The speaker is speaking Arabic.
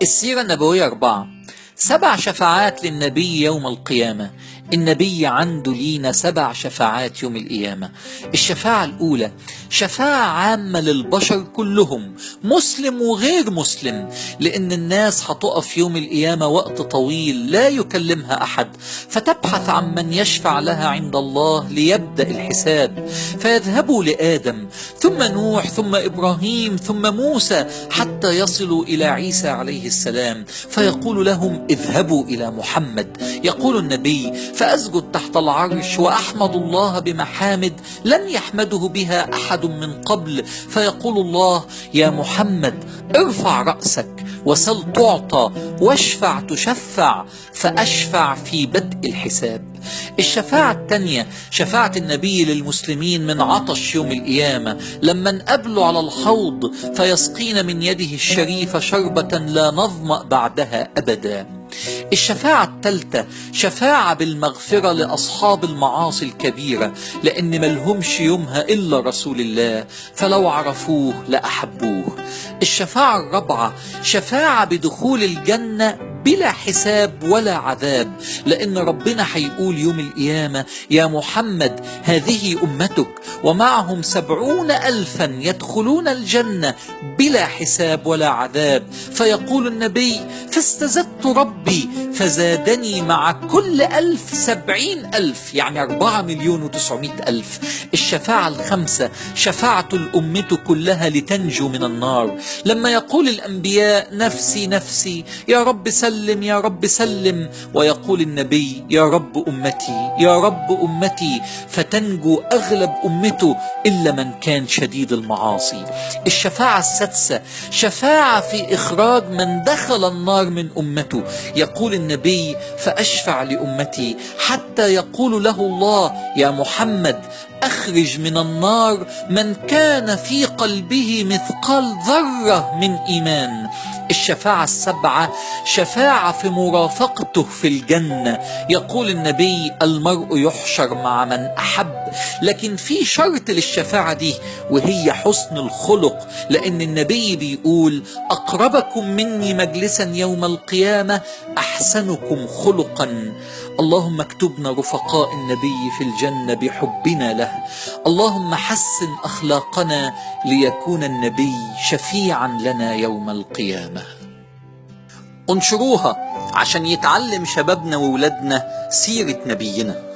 السيرة النبوية 4. 7 شفاعات للنبي يوم القيامة. النبي عنده لينا 7 شفاعات يوم القيامة. الشفاعة الأولى شفاعة عامة للبشر كلهم، مسلم وغير مسلم، لأن الناس هتقف يوم القيامة وقت طويل لا يكلمها أحد، فتبحث عن من يشفع لها عند الله ليبدأ الحساب، فيذهبوا لآدم ثم نوح ثم إبراهيم ثم موسى حتى يصلوا إلى عيسى عليه السلام، فيقول لهم اذهبوا إلى محمد. يقول النبي فأسجد تحت العرش وأحمد الله بمحامد لم يحمده بها أحد من قبل، فيقول الله يا محمد ارفع رأسك وسل تعطى واشفع تشفع، فأشفع في بدء الحساب. الشفاعة الثانية شفاعة النبي للمسلمين من عطش يوم القيامة، لما نقابله على الحوض فيسقينا من يده الشريفة شربة لا نظمأ بعدها أبدا. الشفاعة الثالثة شفاعة بالمغفرة لأصحاب المعاصي الكبيرة، لأن ملهمش يومها إلا رسول الله، فلو عرفوه لأحبوه. الشفاعة الرابعة شفاعة بدخول الجنة بلا حساب ولا عذاب، لأن ربنا هيقول يوم القيامة يا محمد هذه أمتك ومعهم 70,000 يدخلون الجنة بلا حساب ولا عذاب، فيقول النبي فاستزدت ربي فزادني مع كل 1000 70,000، يعني 4,900,000. الشفاعة الخامسة شفاعة الأمة كلها لتنجو من النار، لما يقول الأنبياء نفسي نفسي يا رب سلم يا رب سلم، ويقول النبي يا رب أمتي يا رب أمتي، فتنجو أغلب أمته إلا من كان شديد المعاصي. الشفاعة السادسة شفاعة في إخراج من دخل النار من أمته، يقول النبي فأشفع لأمتي حتى يقول له الله يا محمد أخرج من النار من كان في قلبه مثقال ذرة من إيمان. الشفاعة السبعة شفاعة في مرافقته في الجنة، يقول النبي المرء يحشر مع من أحب، لكن في شرط للشفاعة دي وهي حسن الخلق، لأن النبي بيقول أقربكم مني مجلسا يوم القيامة أحسنكم خلقا. اللهم اكتبنا رفقاء النبي في الجنة بحبنا له. اللهم حسن أخلاقنا ليكون النبي شفيعا لنا يوم القيامة. انشروها عشان يتعلم شبابنا وولادنا سيرة نبينا.